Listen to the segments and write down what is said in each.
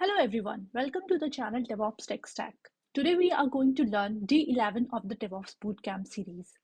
Hello everyone, welcome to the channel DevOps Tech Stack. Today we are going to learn day 11 of the DevOps Bootcamp series.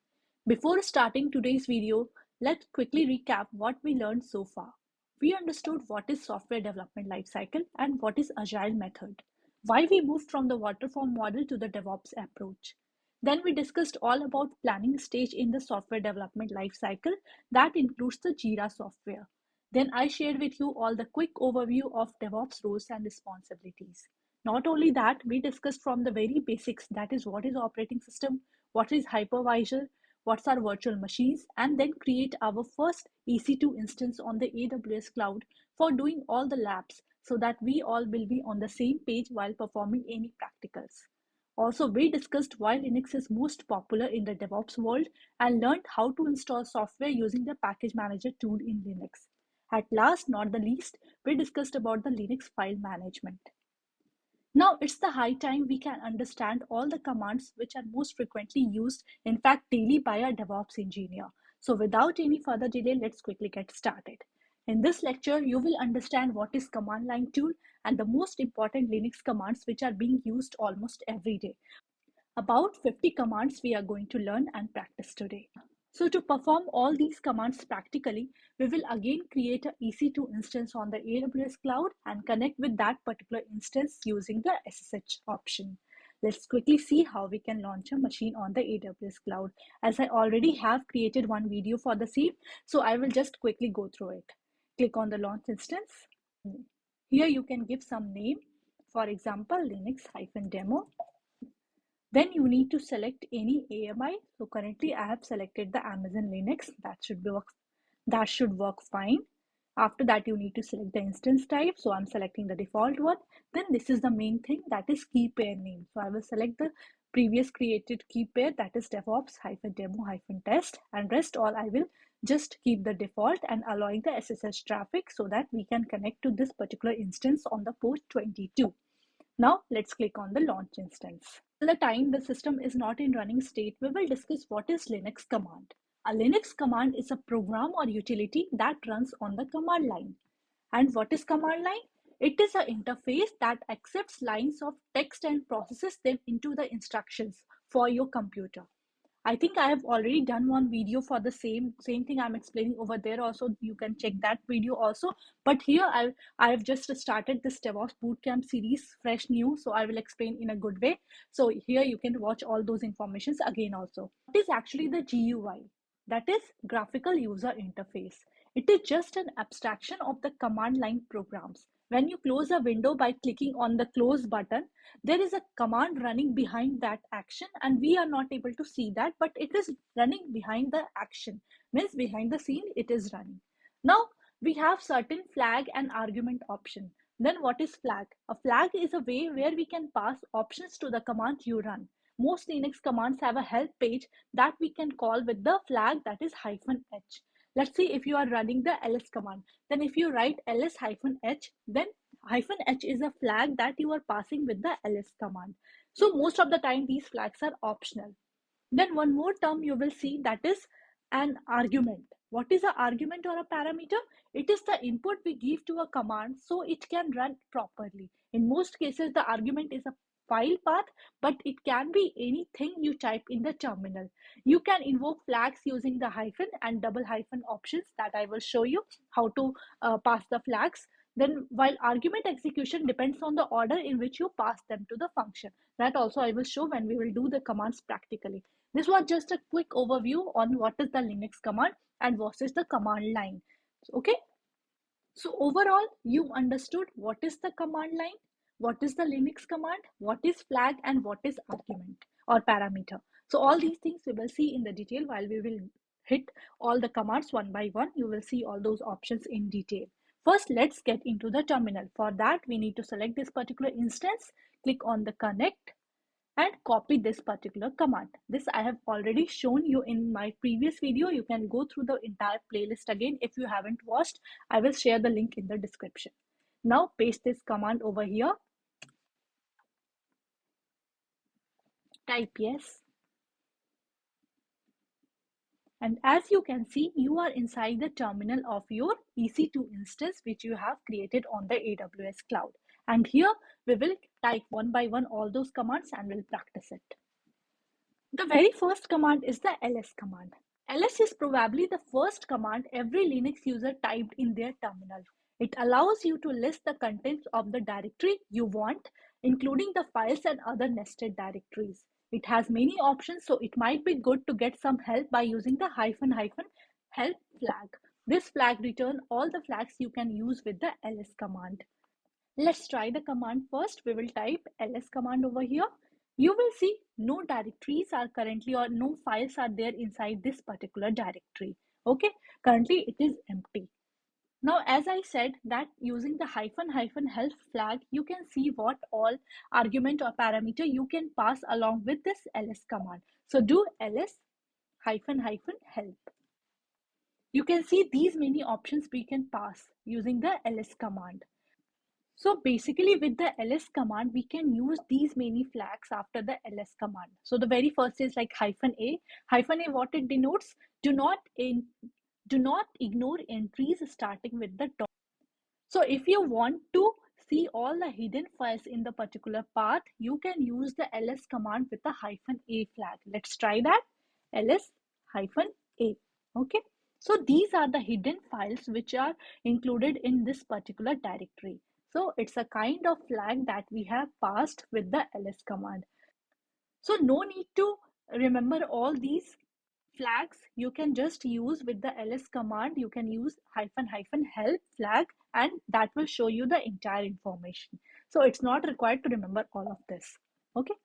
Before starting today's video, let's quickly recap what we learned so far. We understood what is software development lifecycle and what is agile method, why we moved from the waterfall model to the DevOps approach. Then we discussed all about planning stage in the software development lifecycle that includes the Jira software. Then I shared with you all the quick overview of DevOps roles and responsibilities. Not only that, we discussed from the very basics, that is what is operating system, what is hypervisor, what's our virtual machines, and then create our first EC2 instance on the AWS cloud for doing all the labs so that we all will be on the same page while performing any practicals. Also, we discussed why Linux is most popular in the DevOps world and learned how to install software using the package manager tool in Linux. At last, not the least, we discussed about the Linux file management. Now it's the high time we can understand all the commands which are most frequently used, in fact, daily by a DevOps engineer. So without any further delay, let's quickly get started. In this lecture, you will understand what is command line tool and the most important Linux commands which are being used almost every day. About 50 commands we are going to learn and practice today. So to perform all these commands practically, we will again create a EC2 instance on the AWS cloud and connect with that particular instance using the SSH option. Let's quickly see how we can launch a machine on the AWS cloud. As I already have created one video for the same, so I will just quickly go through it. Click on the launch instance. Here you can give some name, for example, Linux-demo. Then you need to select any AMI. So currently I have selected the Amazon Linux. That should work fine. After that, you need to select the instance type. So I'm selecting the default one. Then this is the main thing, that is key pair name. So I will select the previous created key pair, that is DevOps-demo-test, and rest all I will just keep the default and allowing the SSH traffic so that we can connect to this particular instance on the port 22. Now let's click on the launch instance. Till the time the system is not in running state, we will discuss what is Linux command. A Linux command is a program or utility that runs on the command line. And what is command line? It is an interface that accepts lines of text and processes them into the instructions for your computer. I think I have already done one video for the same thing I'm explaining over there also. You can check that video also. But here I have just started this DevOps Bootcamp series, fresh new. So I will explain in a good way. So here you can watch all those informations again also. What is actually the GUI? That is graphical user interface. It is just an abstraction of the command line programs. When you close a window by clicking on the close button, there is a command running behind that action and we are not able to see that, but it is running behind the action, means behind the scene it is running. Now we have certain flag and argument option. Then what is flag? A flag is a way where we can pass options to the command you run. Most Linux commands have a help page that we can call with the flag, that is -h. Let's see, if you are running the ls command, then if you write ls-h, then -h is a flag that you are passing with the ls command. So most of the time these flags are optional. Then one more term you will see, that is an argument. What is an argument or a parameter? It is the input we give to a command so it can run properly. In most cases, the argument is a file path, but it can be anything you type in the terminal. You can invoke flags using the hyphen and double hyphen options that I will show you how to pass the flags. Then while argument execution depends on the order in which you pass them to the function. That also I will show when we will do the commands practically. This was just a quick overview on what is the Linux command and what is the command line. Okay. So overall, you understood what is the command line, what is the Linux command, what is flag, and what is argument or parameter. So all these things we will see in the detail while we will hit all the commands one by one. You will see all those options in detail. First, let's get into the terminal. For that, we need to select this particular instance, click on the connect, and copy this particular command. This I have already shown you in my previous video. You can go through the entire playlist again if you haven't watched. I will share the link in the description. Now paste this command over here. Type yes. And as you can see, you are inside the terminal of your EC2 instance which you have created on the AWS cloud. And here we will type one by one all those commands and we'll practice it. The very first command is the ls command. Ls is probably the first command every Linux user typed in their terminal. It allows you to list the contents of the directory you want, including the files and other nested directories. It has many options, so it might be good to get some help by using the help flag. This flag returns all the flags you can use with the ls command. Let's try the command first. We will type ls command over here. You will see no directories are currently or no files are there inside this particular directory. Okay, currently it is empty. Now, as I said that using the help flag, you can see what all argument or parameter you can pass along with this ls command. So do ls help. You can see these many options we can pass using the ls command. So basically with the ls command, we can use these many flags after the ls command. So the very first is like -a. -a, what it denotes? Do not ignore entries starting with the dot. So if you want to see all the hidden files in the particular path, you can use the ls command with the -a flag. Let's try that. ls-a. Okay. So these are the hidden files which are included in this particular directory. So it's a kind of flag that we have passed with the ls command. So no need to remember all these flags. You can just use with the ls command. You can use help flag and that will show you the entire information. So it's not required to remember all of this. Okay.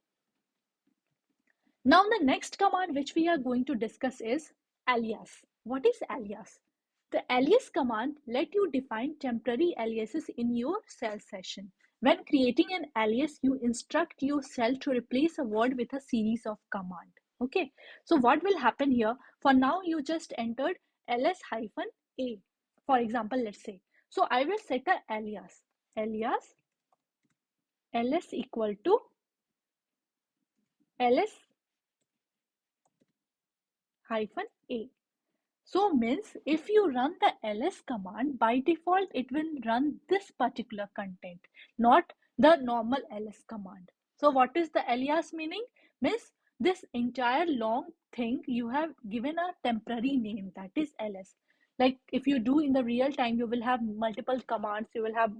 Now the next command which we are going to discuss is alias. What is alias? The alias command let you define temporary aliases in your shell session. When creating an alias, you instruct your shell to replace a word with a series of commands. Okay, so what will happen here? For now, you just entered ls-a. For example, let's say. So I will set a alias ls equal to ls-a. So means if you run the ls command, by default, it will run this particular content, not the normal ls command. So what is the alias meaning? Means this entire long thing, you have given a temporary name, that is ls. Like if you do in the real time, you will have multiple commands. You will have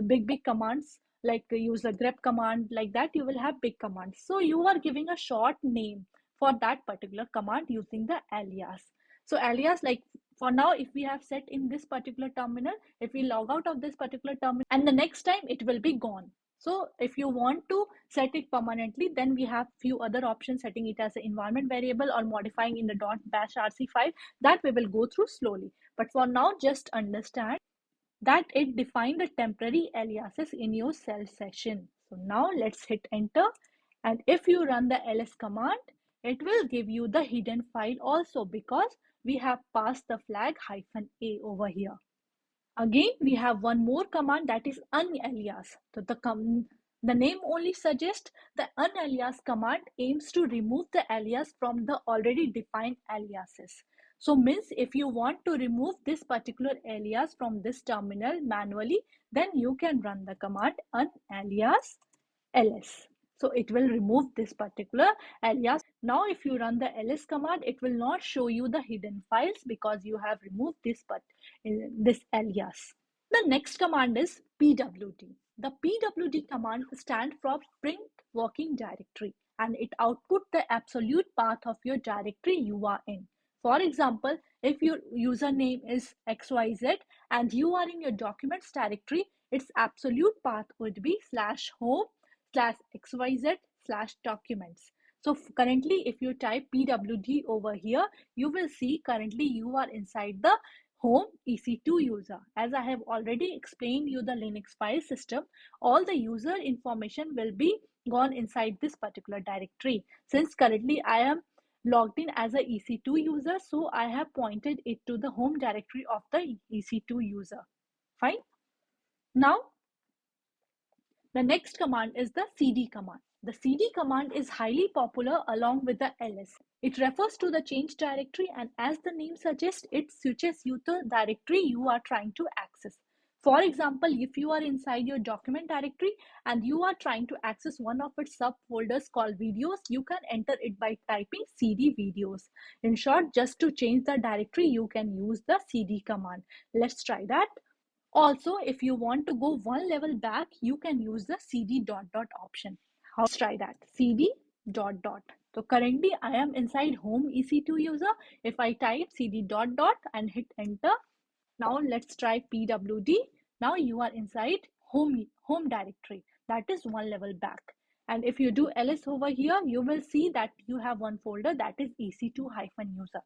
big commands like use the grep command, like that you will have big commands. So you are giving a short name for that particular command using the alias. So alias, like for now, if we have set in this particular terminal, if we log out of this particular terminal and the next time it will be gone. So if you want to set it permanently, then we have few other options, setting it as an environment variable or modifying in the .bash rc file, that we will go through slowly. But for now, just understand that it defines the temporary aliases in your shell session. So now let's hit enter. And if you run the ls command, it will give you the hidden file also because we have passed the flag -a over here. Again, we have one more command, that is unalias. So the name only suggests the unalias command aims to remove the alias from the already defined aliases. So means if you want to remove this particular alias from this terminal manually, then you can run the command unalias ls. So it will remove this particular alias. Now if you run the ls command, it will not show you the hidden files because you have removed this alias. The next command is pwd. The pwd command stands for print working directory and it outputs the absolute path of your directory you are in. For example, if your username is xyz and you are in your documents directory, its absolute path would be /home/xyz/documents. So currently, if you type pwd over here, you will see currently you are inside the home EC2 user. As I have already explained you the Linux file system, all the user information will be gone inside this particular directory. Since currently I am logged in as a EC2 user, so I have pointed it to the home directory of the EC2 user. Fine. Now, the next command is the cd command. The cd command is highly popular along with the ls. It refers to the change directory and as the name suggests, it switches you to the directory you are trying to access. For example, if you are inside your document directory and you are trying to access one of its subfolders called videos, you can enter it by typing cd videos. In short, just to change the directory, you can use the cd command. Let's try that. Also, if you want to go one level back, you can use the cd dot dot option. Let's try that. Cd dot dot. So currently I am inside home EC2 user. If I type cd dot dot and hit enter, now let's try pwd. Now you are inside home directory. That is one level back. And if you do ls over here, you will see that you have one folder that is ec2-user.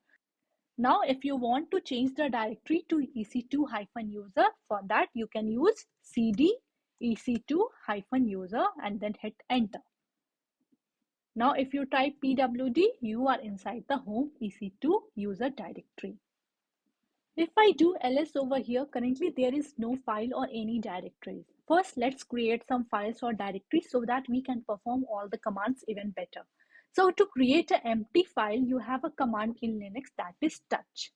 Now, if you want to change the directory to ec2-user, for that you can use cd ec2-user and then hit enter. Now, if you type pwd, you are inside the home ec2 user directory. If I do ls over here, currently there is no file or any directories. First, let's create some files or directories so that we can perform all the commands even better. So to create an empty file, you have a command in Linux that is touch.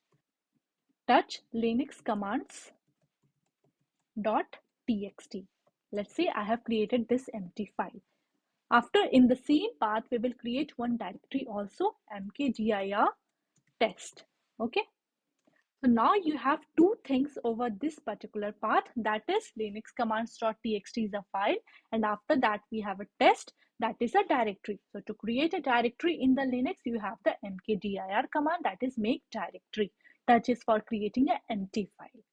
Touch linux commands dot txt. Let's say I have created this empty file. After, in the same path, we will create one directory also, mkdir test. Okay. So now you have two things over this particular path, that is linux commands.txt is a file, and after that we have a test, that is a directory. So to create a directory in the Linux, you have the mkdir command, that is make directory. Touch is for creating an empty file.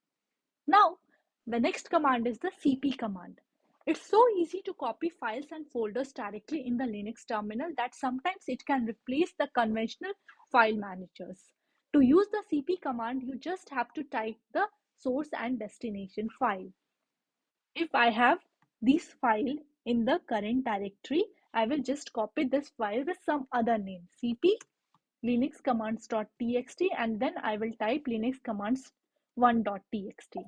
Now, the next command is the cp command. It's so easy to copy files and folders directly in the Linux terminal that sometimes it can replace the conventional file managers. To use the cp command, you just have to type the source and destination file. If I have this file in the current directory, I will just copy this file with some other name, cp linux commands.txt, and then I will type linux commands1.txt.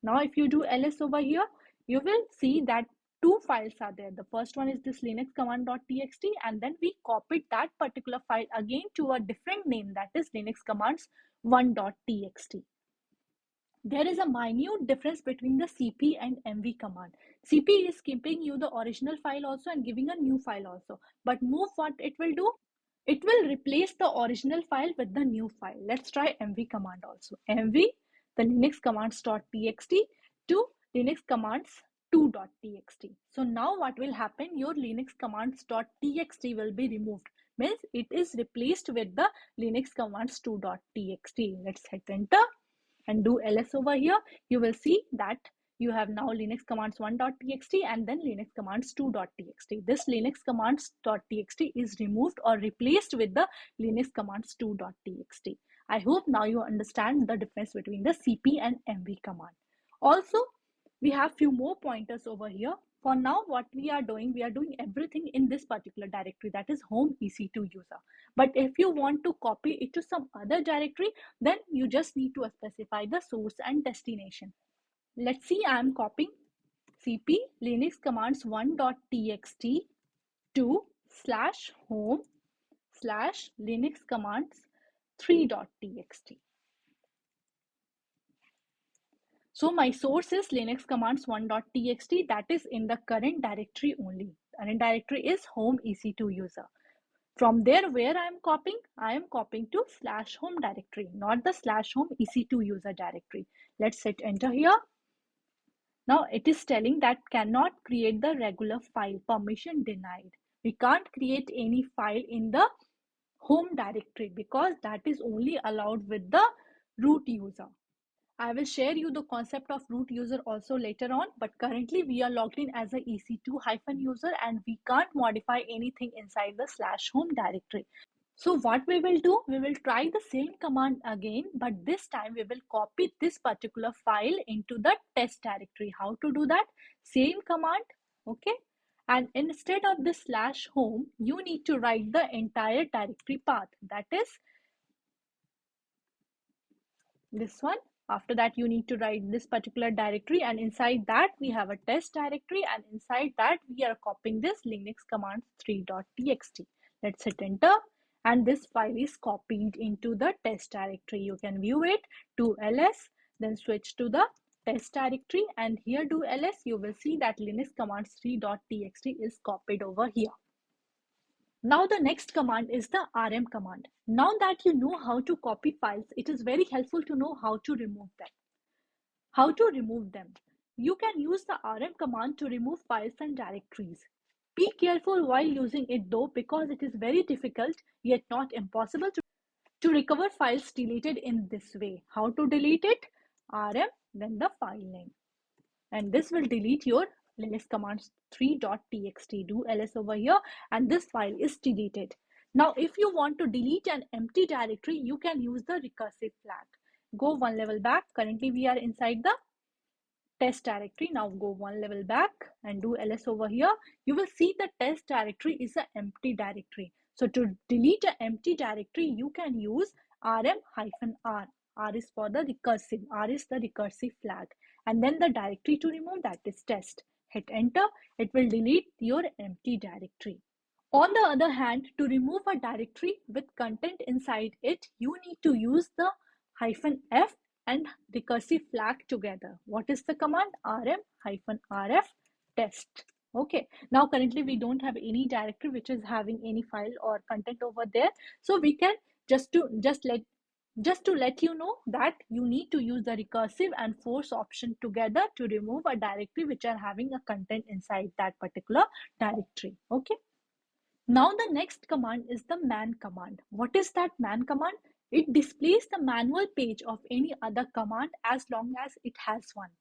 Now, if you do ls over here, you will see that two files are there. The first one is this linux command.txt, and then we copied that particular file again to a different name, that is linux commands1.txt. There is a minute difference between the cp and mv command. Cp is keeping you the original file also and giving a new file also. But move, what it will do? It will replace the original file with the new file. Let's try mv command also. Mv, the linux commands.txt to linux commands2.txt. So now what will happen? Your linux commands.txt will be removed. Means it is replaced with the linux commands2.txt. Let's hit enter and do ls over here. You will see that you have now linux commands1.txt and then linux commands2.txt. This linux commands.txt is removed or replaced with the linux commands2.txt. I hope now you understand the difference between the cp and mv command. Also, we have few more pointers over here. For now, what we are doing everything in this particular directory, that is home ec2 user. But if you want to copy it to some other directory, then you just need to specify the source and destination. Let's see, I am copying cp linux commands1.txt to /home /linux commands3.txt. So my source is linux commands1.txt, that is in the current directory only. Current directory is home ec2 user. From there, where I am copying to /home directory, not the /home ec2 user directory. Let's hit enter here. Now it is telling that cannot create the regular file, permission denied. We can't create any file in the home directory because that is only allowed with the root user. I will share you the concept of root user also later on, but currently we are logged in as a ec2-user and we can't modify anything inside the /home directory. So what we will do, we will try the same command again, but this time we will copy this particular file into the test directory. How to do that? Same command, okay? And instead of this /home, you need to write the entire directory path. That is this one. After that, you need to write this particular directory, and inside that we have a test directory, and inside that we are copying this linux commands3.txt. Let's hit enter, and this file is copied into the test directory. You can view it to ls, then switch to the test directory and here do ls, you will see that linux commands3.txt is copied over here. Now the next command is the rm command. Now that you know how to copy files, it is very helpful to know how to remove them. How to remove them? You can use the rm command to remove files and directories. Be careful while using it though, because it is very difficult yet not impossible to recover files deleted in this way. How to delete it? Rm, then the file name. And this will delete your linux commands 3.txt. Do ls over here and this file is deleted. Now if you want to delete an empty directory, you can use the recursive flag. Go one level back. Currently we are inside the test directory. Now go one level back and do ls over here. You will see the test directory is an empty directory. So to delete an empty directory, you can use rm-r. R is for the recursive. R is the recursive flag. And then the directory to remove, that is test. Hit enter. It will delete your empty directory. On the other hand, to remove a directory with content inside it, you need to use the -f and recursive flag together. What is the command? rm-rf test. Okay, now currently we don't have any directory which is having any file or content over there. So we can just to let you know that you need to use the recursive and force option together to remove a directory which are having a content inside that particular directory. Okay. Now the next command is the man command. What is that man command? It displays the manual page of any other command as long as it has one.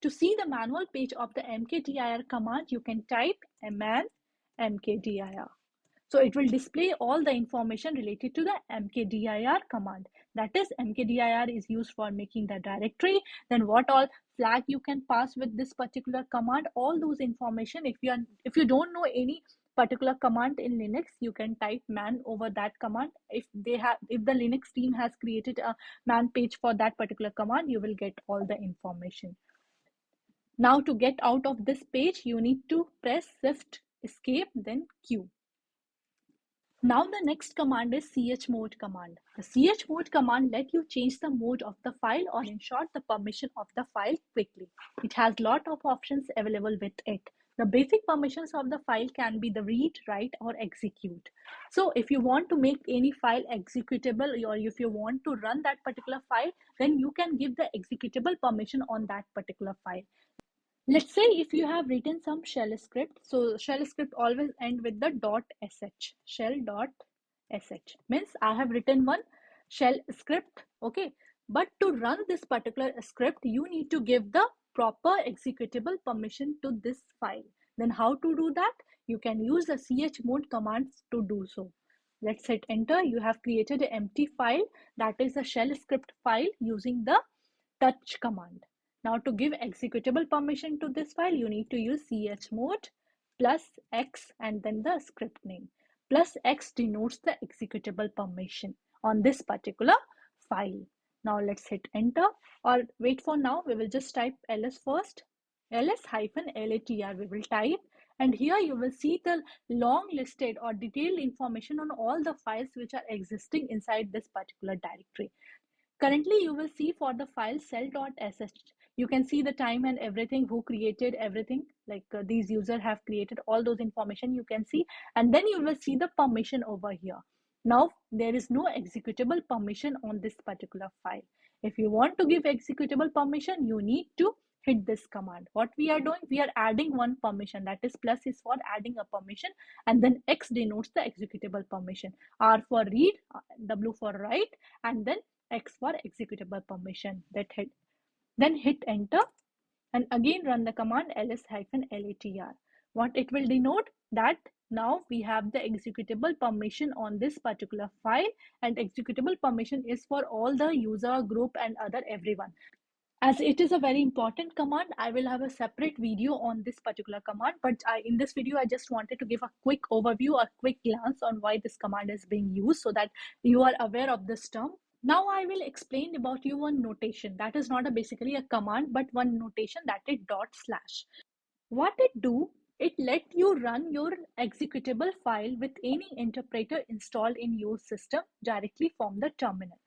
To see the manual page of the mkdir command, you can type man mkdir. So it will display all the information related to the mkdir command. That is, mkdir is used for making the directory. Then what all flag you can pass with this particular command, all those information. If you don't know any particular command in Linux, you can type man over that command. If the Linux team has created a man page for that particular command, you will get all the information. Now to get out of this page, you need to press shift escape then Q. Now the next command is chmod command. The chmod command let you change the mode of the file, or in short the permission of the file, quickly. It has lot of options available with it. The basic permissions of the file can be the read, write or execute. So if you want to make any file executable, or if you want to run that particular file, then you can give the executable permission on that particular file. Let's say if you have written some shell script, so shell script always end with the .sh. Shell.sh means I have written one shell script, okay? But to run this particular script, you need to give the proper executable permission to this file. Then how to do that? You can use the chmod commands to do so. Let's hit enter. You have created an empty file, that is a shell script file, using the touch command. Now to give executable permission to this file, you need to use chmod +x and then the script name. +x denotes the executable permission on this particular file. Now let's hit enter, or wait for now, we will just type ls first. ls-latr we will type, and here you will see the long listed or detailed information on all the files which are existing inside this particular directory. Currently, you will see for the file cell.sh, you can see the time and everything, who created everything, like these users have created all those information you can see, and then you will see the permission over here. Now, there is no executable permission on this particular file. If you want to give executable permission, you need to hit this command. What we are doing, we are adding one permission, that is plus is for adding a permission, and then X denotes the executable permission, R for read, W for write, and then X for executable permission. Then hit enter and again run the command ls-latr. What it will denote, that now we have the executable permission on this particular file, and executable permission is for all the user group and other everyone. As it is a very important command, I will have a separate video on this particular command, but in this video I just wanted to give a quick overview, a quick glance on why this command is being used, so that you are aware of this term. Now I will explain about you one notation that is not basically a command, but one notation, that is /. What it do, it let you run your executable file with any interpreter installed in your system directly from the terminal.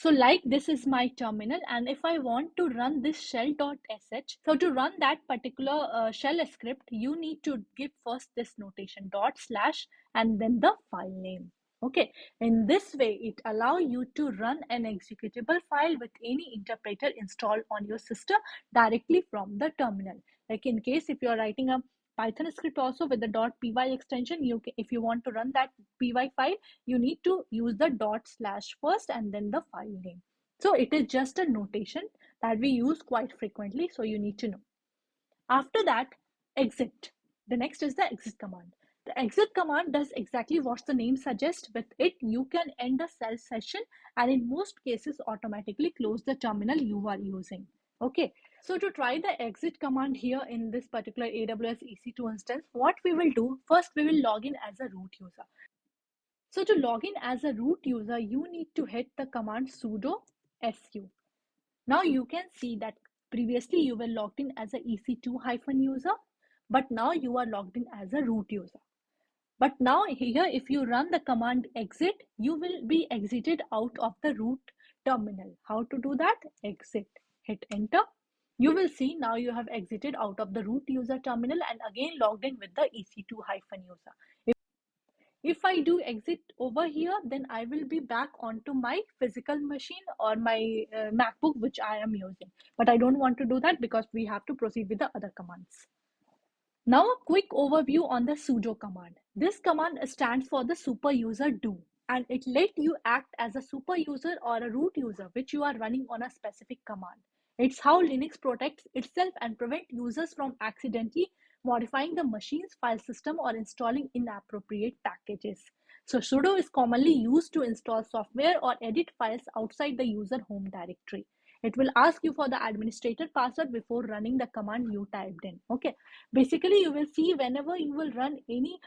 So like this is my terminal, and if I want to run this shell.sh, so to run that particular shell script, you need to give first this notation dot slash and then the file name. Okay, in this way, it allows you to run an executable file with any interpreter installed on your system directly from the terminal. Like in case if you're writing a Python script also with the .py extension, if you want to run that py file, you need to use the dot slash first and then the file name. So it is just a notation that we use quite frequently, so you need to know. After that, exit. The next is the exit command. The exit command does exactly what the name suggests. With it, you can end a cell session and in most cases automatically close the terminal you are using. Okay, so to try the exit command here in this particular AWS EC2 instance, what we will do, first we will log in as a root user. So to log in as a root user, you need to hit the command sudo su. Now you can see that previously you were logged in as a EC2-user, but now you are logged in as a root user. But now here, if you run the command exit, you will be exited out of the root terminal. How to do that? Exit. Hit enter. You will see now you have exited out of the root user terminal and again logged in with the EC2-user. If I do exit over here, then I will be back onto my physical machine or my MacBook, which I am using. But I don't want to do that because we have to proceed with the other commands. Now a quick overview on the sudo command. This command stands for the super user do, and it let you act as a super user or a root user which you are running on a specific command. It's how Linux protects itself and prevent users from accidentally modifying the machine's file system or installing inappropriate packages. So sudo is commonly used to install software or edit files outside the user home directory. It will ask you for the administrator password before running the command you typed in. Okay, basically you will see whenever you will run any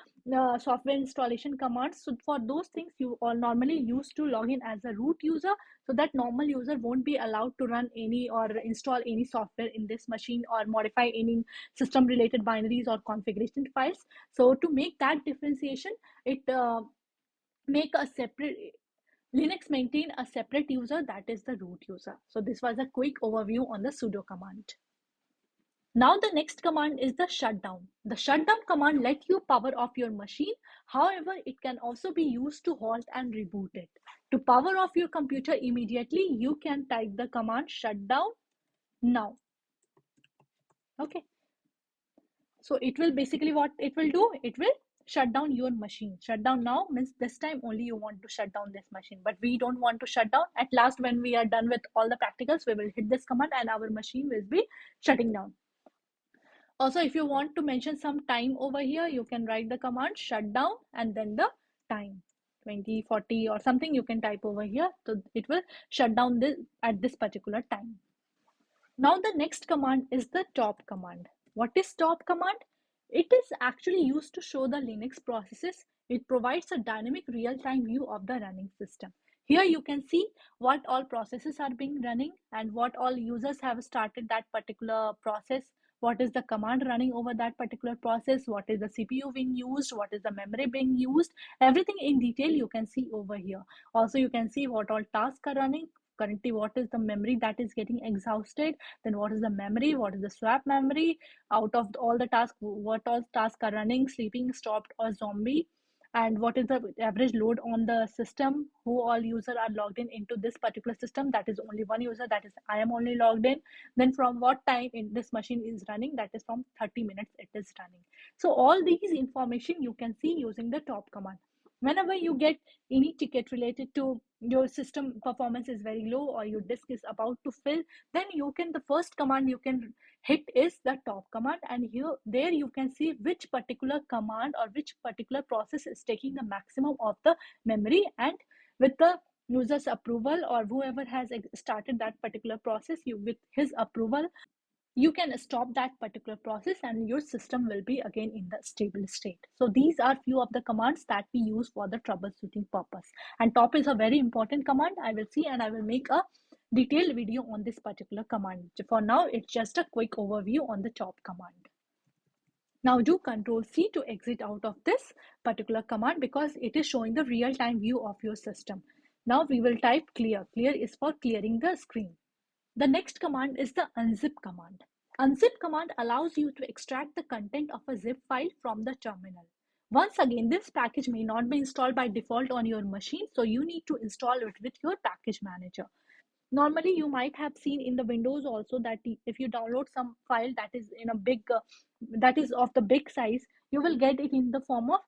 software installation commands, so for those things you all normally used to log in as a root user, so that normal user won't be allowed to run any or install any software in this machine or modify any system related binaries or configuration files. So to make that differentiation, it make a separate Linux maintain a separate user, that is the root user. So this was a quick overview on the sudo command. Now the next command is the shutdown. The shutdown command lets you power off your machine. However, it can also be used to halt and reboot it. To power off your computer immediately, you can type the command shutdown now. Okay. So it will basically what it will do, it will shut down your machine. Shut down now means this time only you want to shut down this machine, but we don't want to shut down. At last, when we are done with all the practicals, we will hit this command and our machine will be shutting down. Also, if you want to mention some time over here, you can write the command shutdown and then the time 20, 40 or something you can type over here. So it will shut down this at this particular time. Now the next command is the top command. What is top command? It is actually used to show the Linux processes. It provides a dynamic real-time view of the running system. Here you can see what all processes are being running and what all users have started that particular process, what is the command running over that particular process, what is the CPU being used, what is the memory being used, everything in detail you can see over here. Also you can see what all tasks are running, currently what is the memory that is getting exhausted, then what is the memory, what is the swap memory, out of all the tasks, what all tasks are running, sleeping, stopped or zombie, and what is the average load on the system, who all users are logged in into this particular system, that is only one user, that is I am only logged in, then from what time in this machine is running, that is from 30 minutes it is running. So all these information you can see using the top command. Whenever you get any ticket related to your system performance is very low or your disk is about to fill, then you can, the first command you can hit is the top command, and here there you can see which particular command or which particular process is taking the maximum of the memory, and with the user's approval or whoever has started that particular process, you with his approval you can stop that particular process and your system will be again in the stable state. So these are few of the commands that we use for the troubleshooting purpose, and top is a very important command. I will see and I will make a detailed video on this particular command. For now it's just a quick overview on the top command. Now do Control C to exit out of this particular command because it is showing the real-time view of your system. Now we will type clear. Clear is for clearing the screen. The next command is the unzip command. Unzip command allows you to extract the content of a zip file from the terminal. Once again, this package may not be installed by default on your machine, so you need to install it with your package manager. Normally, you might have seen in the Windows also that if you download some file that is in a big, that is of the big size, you will get it in the form of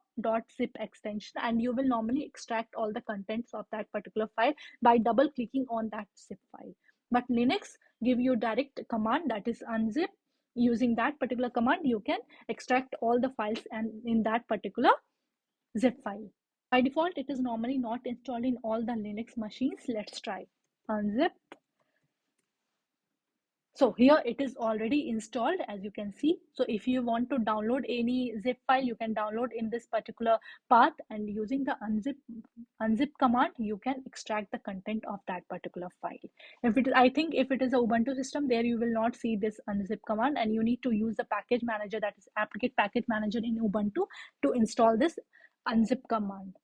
.zip extension, and you will normally extract all the contents of that particular file by double clicking on that zip file. But Linux give you direct command, that is unzip. Using that particular command, you can extract all the files and in that particular zip file. By default, it is normally not installed in all the Linux machines. Let's try unzip. So here it is already installed, as you can see. So if you want to download any zip file, you can download in this particular path, and using the unzip command, you can extract the content of that particular file. If it is, I think if it is a Ubuntu system, there you will not see this unzip command, and you need to use the package manager, that is applicate package manager in Ubuntu, to install this unzip command.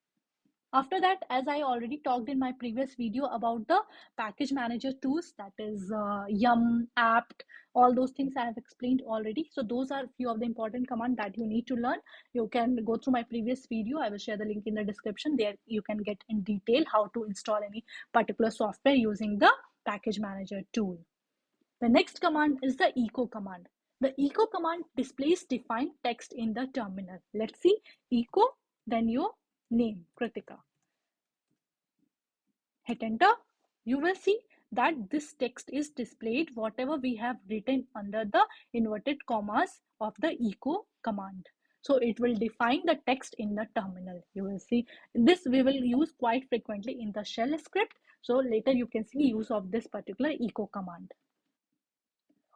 After that, as I already talked in my previous video about the package manager tools, that is yum, apt, all those things I have explained already. So those are few of the important commands that you need to learn. You can go through my previous video. I will share the link in the description. There you can get in detail how to install any particular software using the package manager tool. The next command is the echo command. The echo command displays defined text in the terminal. Let's see, echo, then your name, Kritika. Hit enter. You will see that this text is displayed whatever we have written under the inverted commas of the echo command. So it will define the text in the terminal. You will see this we will use quite frequently in the shell script. So later you can see use of this particular echo command.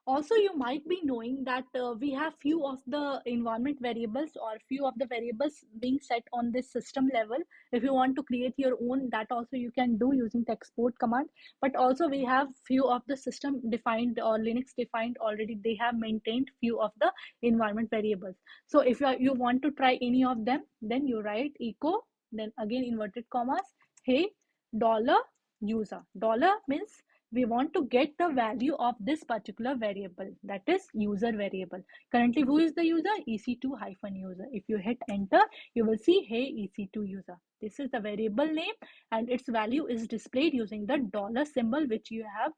Also, you might be knowing that we have few of the environment variables or few of the variables being set on this system level. If you want to create your own, that also you can do using the export command. But also we have few of the system defined or Linux defined already. They have maintained few of the environment variables. So if you want to try any of them, then you write echo, then again inverted commas, hey, dollar user. Dollar means we want to get the value of this particular variable, that is user variable. Currently, who is the user? EC2-user. If you hit enter, you will see hey EC2 user. This is the variable name, and its value is displayed using the dollar symbol which you have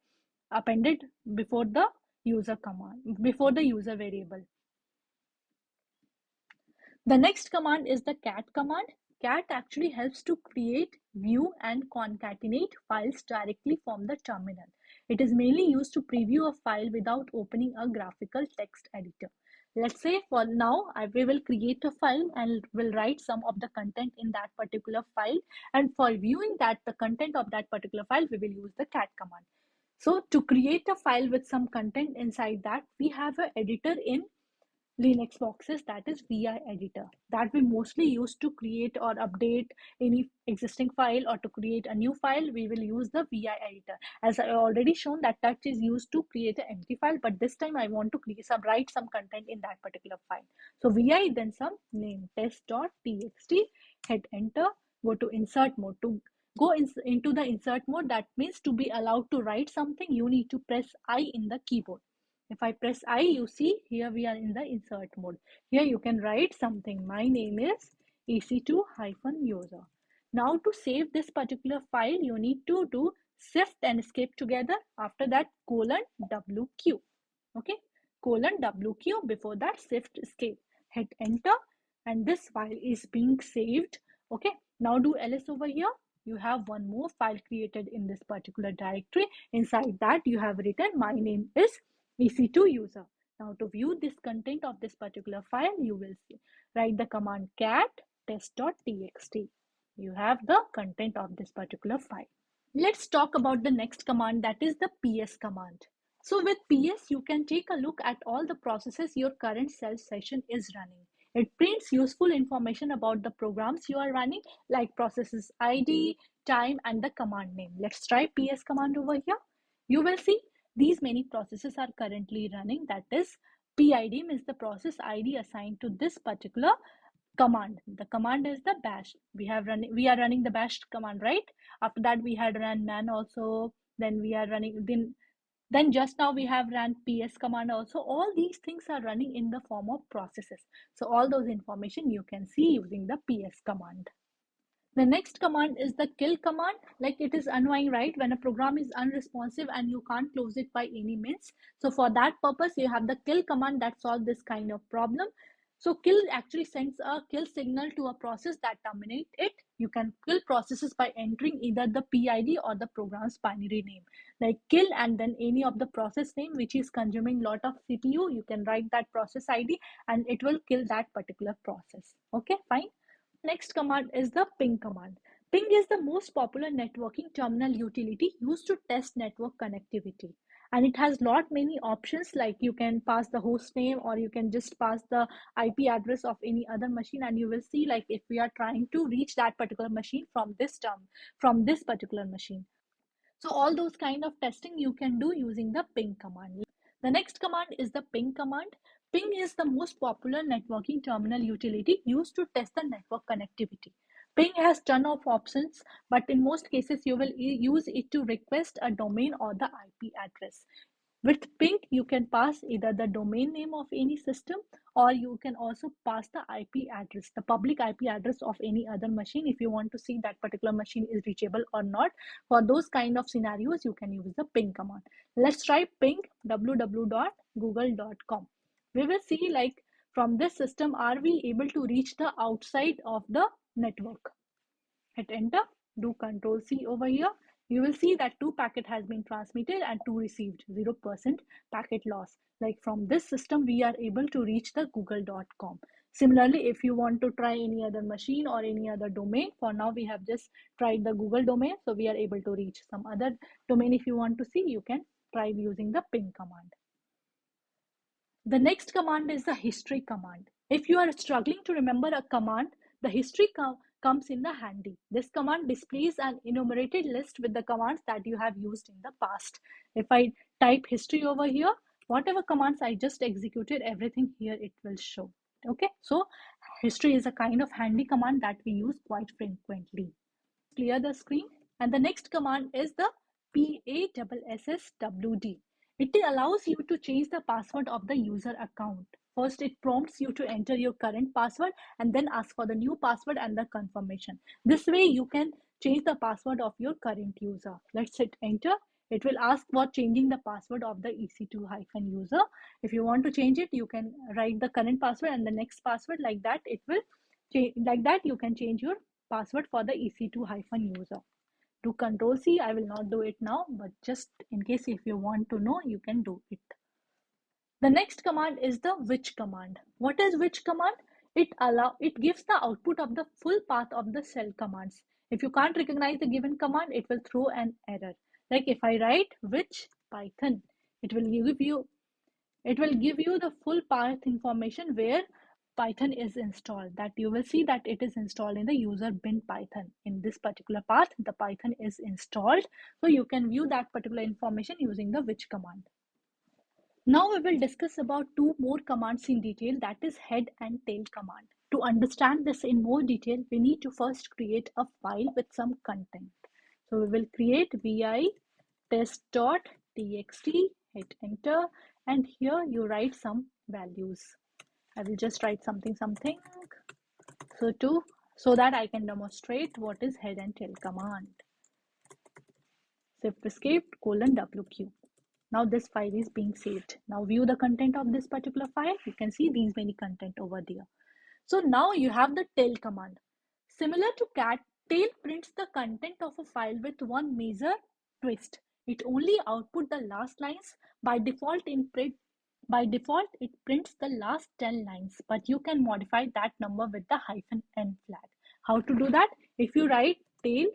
appended before the user command, before the user variable. The next command is the cat command. Cat actually helps to create, view, and concatenate files directly from the terminal. It is mainly used to preview a file without opening a graphical text editor. Let's say for now, we will create a file and will write some of the content in that particular file. And for viewing that, the content of that particular file, we will use the cat command. So to create a file with some content inside that, we have an editor in Linux boxes, that is VI editor, that we mostly use to create or update any existing file, or to create a new file we will use the VI editor. As I already shown that is used to create an empty file, but this time I want to write some content in that particular file. So VI, then some name, test.txt, hit enter, go to insert mode. To go into the insert mode, that means to be allowed to write something, you need to press I in the keyboard. If I press I, you see here we are in the insert mode. Here you can write something. My name is EC2-user. Now to save this particular file, you need to do shift and escape together. After that, colon WQ. Okay, colon WQ. Before that, shift escape. Hit enter, and this file is being saved. Okay, now do ls over here. You have one more file created in this particular directory. Inside that, you have written my name is EC2 user. Now to view this content of this particular file, you will write the command cat test.txt. You have the content of this particular file. Let's talk about the next command, that is the ps command. So with ps, you can take a look at all the processes your current shell session is running. It prints useful information about the programs you are running, like processes ID, time, and the command name. Let's try ps command over here. You will see these many processes are currently running. That is, PID means the process ID assigned to this particular command. The command is the bash. We are running the bash command, right? After that we had run man also. Then we are running then just now we have ran ps command also. All these things are running in the form of processes. So all those information you can see using the ps command. The next command is the kill command. Like, it is annoying, right? When a program is unresponsive and you can't close it by any means. So for that purpose, you have the kill command that solves this kind of problem. So kill actually sends a kill signal to a process that terminate it. You can kill processes by entering either the PID or the program's binary name. Like kill and then any of the process name which is consuming lot of CPU, you can write that process ID and it will kill that particular process. Okay, fine. Next command is the ping command. Ping is the most popular networking terminal utility used to test network connectivity. And it has lot many options, like you can pass the host name or you can just pass the IP address of any other machine, and you will see like if we are trying to reach that particular machine from this particular machine. So all those kind of testing you can do using the ping command. The next command is the ping command. Ping is the most popular networking terminal utility used to test the network connectivity. Ping has ton of options, but in most cases you will use it to request a domain or the IP address. With ping, you can pass either the domain name of any system, or you can also pass the IP address, the public IP address of any other machine if you want to see that particular machine is reachable or not. For those kind of scenarios, you can use the ping command. Let's try ping www.google.com. We will see like from this system, are we able to reach the outside of the network? Hit enter, do Control C over here. You will see that 2 packet has been transmitted and 2 received, 0% packet loss. Like from this system, we are able to reach the google.com. Similarly, if you want to try any other machine or any other domain, for now we have just tried the Google domain, so we are able to reach some other domain. If you want to see, you can try using the ping command. The next command is the history command. If you are struggling to remember a command, the history comes in the handy. This command displays an enumerated list with the commands that you have used in the past. If I type history over here, whatever commands I just executed, everything here it will show. Okay, so history is a kind of handy command that we use quite frequently. Clear the screen. And the next command is the PASSWD. It allows you to change the password of the user account. First, it prompts you to enter your current password and then ask for the new password and the confirmation. This way, you can change the password of your current user. Let's hit enter. It will ask for changing the password of the EC2-user. If you want to change it, you can write the current password and the next password. Like that, it will change. Like that, you can change your password for the EC2-user. Do Control C. I will not do it now, but just in case if you want to know, you can do it. The next command is the which command. What is which command? It gives the output of the full path of the shell commands. If you can't recognize the given command, it will throw an error. Like if I write which Python, it will give you the full path information where Python is installed. That you will see that it is installed in the user bin Python. In this particular path, the Python is installed. So you can view that particular information using the which command. Now we will discuss about 2 more commands in detail, that is head and tail command. To understand this in more detail, we need to first create a file with some content. So we will create vi test.txt, hit enter, and here you write some values. I will just write something so that I can demonstrate what is head and tail command. Shift escape :wq. Now this file is being saved. Now view the content of this particular file. You can see these many content over there. So now you have the tail command. Similar to cat, tail prints the content of a file with one major twist. It only outputs the last lines. By default, it prints the last 10 lines, but you can modify that number with the -n flag. How to do that? If you write tail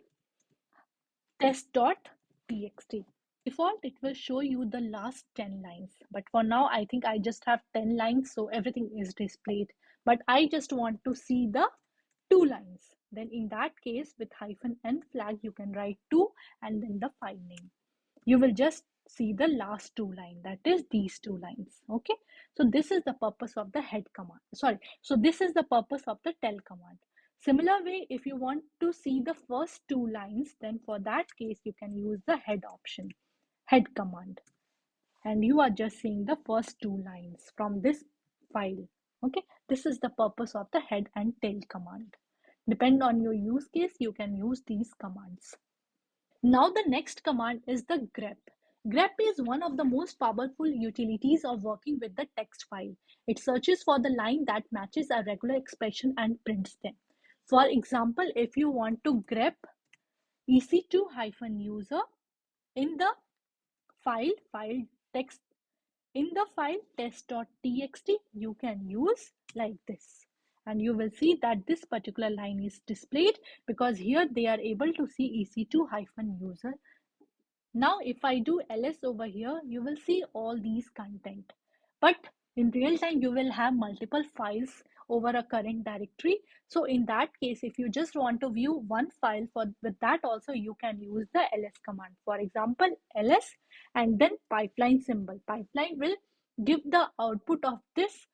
test.txt, default it will show you the last 10 lines, but for now I think I just have 10 lines, so everything is displayed, but I just want to see the 2 lines. Then in that case, with -n flag you can write 2 and then the file name. You will just see the last two lines, that is these two lines. Okay, so this is the purpose of the head command. So this is the purpose of the tell command. Similar way, if you want to see the first two lines, then for that case you can use the head option, head command, and you are just seeing the first two lines from this file. Okay, this is the purpose of the head and tail command. Depend on your use case, you can use these commands. Now the next command is the grep. Grep is one of the most powerful utilities of working with the text file. It searches for the line that matches a regular expression and prints them. For example, if you want to grep ec2-user in the file text, in the file test.txt, you can use like this. And you will see that this particular line is displayed because here they are able to see ec2-user. Now, if I do ls over here, you will see all these content. But in real time, you will have multiple files over a current directory. So in that case, if you just want to view one file, with that also you can use the ls command. For example, ls and then pipeline symbol. Pipeline will give the output of this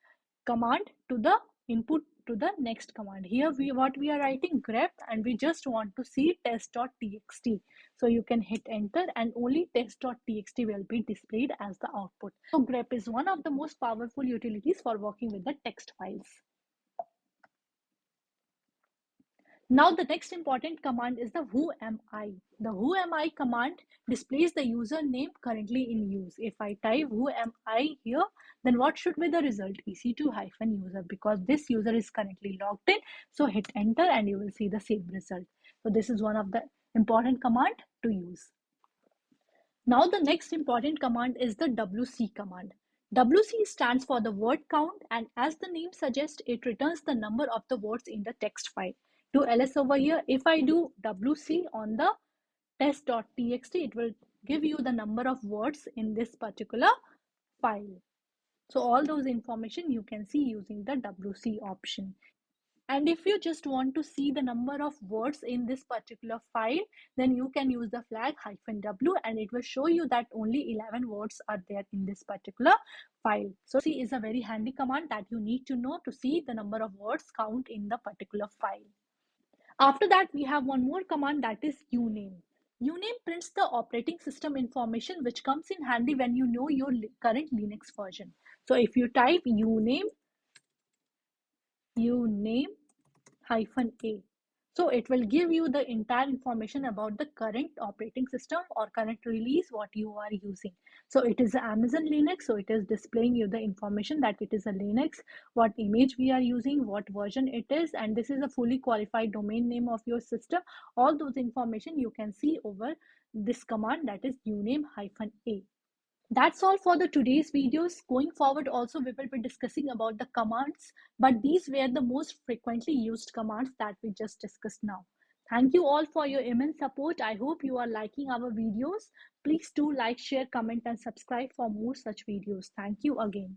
command to the input to the next command. Here we are writing grep and we just want to see test.txt. So you can hit enter and only test.txt will be displayed as the output. So grep is one of the most powerful utilities for working with the text files. Now the next important command is the who am I. The who am I command displays the username currently in use. If I type who am I here, then what should be the result? ec2-user, because this user is currently logged in. So hit enter and you will see the same result. So this is one of the important command to use. Now the next important command is the WC command. WC stands for the word count, and as the name suggests, it returns the number of the words in the text file. Do ls over here. If I do WC on the test.txt, it will give you the number of words in this particular file. So all those information you can see using the WC option. And if you just want to see the number of words in this particular file, then you can use the flag -w and it will show you that only 11 words are there in this particular file. So C is a very handy command that you need to know to see the number of words count in the particular file. After that, we have one more command, that is uname. Uname prints the operating system information, which comes in handy when you know your current Linux version. So if you type uname -a. So it will give you the entire information about the current operating system or current release what you are using. So it is Amazon Linux, so it is displaying you the information that it is a Linux, what image we are using, what version it is, and this is a fully qualified domain name of your system. All those information you can see over this command, that is uname-a. That's all for the today's videos. Going forward also we will be discussing about the commands, but these were the most frequently used commands that we just discussed now. Thank you all for your immense support. I hope you are liking our videos. Please do like, share, comment and subscribe for more such videos. Thank you again.